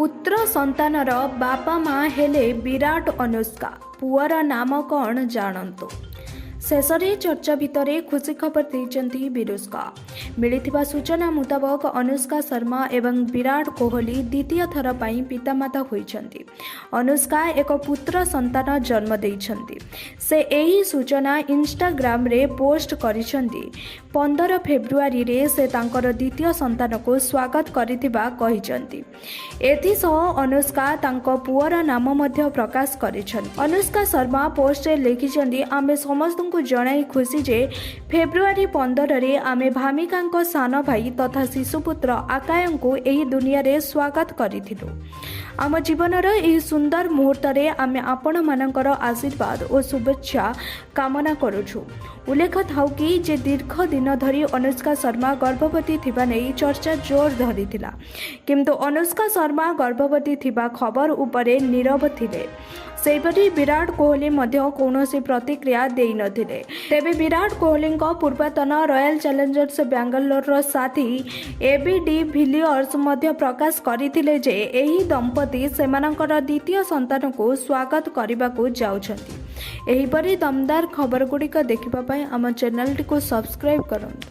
पुत्र संतानर बापा माँ हेले विराट अनुष्का पुअर नाम कौन जानतु। शेषरे चर्चा भितर खुशी खबर देइचंती विरुष्का। मिलिथिबा सूचना मुताबक अनुष्का शर्मा एवं विराट कोहली द्वितीय थर पई पितामाता होइचंती। अनुष्का एक पुत्र संतान जन्म देइचंती। से एही सूचना इंस्टाग्राम रे पोस्ट करिसंती। 15 फेब्रुआरी रे से तांकर द्वितीय संतान को स्वागत करिथिबा कहिसंती। एथिसह अनुष्का तांको पुअर नाम मध्य प्रकाश करिसंती। अनुष्का शर्मा पोस्ट रे लिखिसंती, आमे समस्त को जणाई खुशी जे फेब्रुआरी 15 रे आमे भामिका सान भाई तथा शिशुपुत्र आकायंको एही दुनिया रे स्वागत करिथिलु। आम जीवनर एही सुंदर मुहूर्त रे आमे आपण मानकर आशीर्वाद और शुभेच्छा कामना करूछु। उल्लेख थाउ कि जे दीर्घ दिन धरी अनुष्का शर्मा गर्भवती थिबा नै चर्चा जोर धरिथिला, किंतु अनुष्का शर्मा गर्भवती थिबा खबर उपरे नीरव थिले। सेपरि विराट कोहली मध्य कौनसी प्रतिक्रिया देई नथिले। तेबे विराट कोहली पूर्वतन रॉयल चैलेंजर्स बेंगलोर साथी एबी डिविलियर्स मध्य प्रकाश करथिले जे एही दंपति सेमानकर द्वितीय संतान को स्वागत करबाकू जाउछंती। एहीपरि दमदार खबर गुड़िक देखिबा पई आम चैनल को सब्सक्राइब करंतु।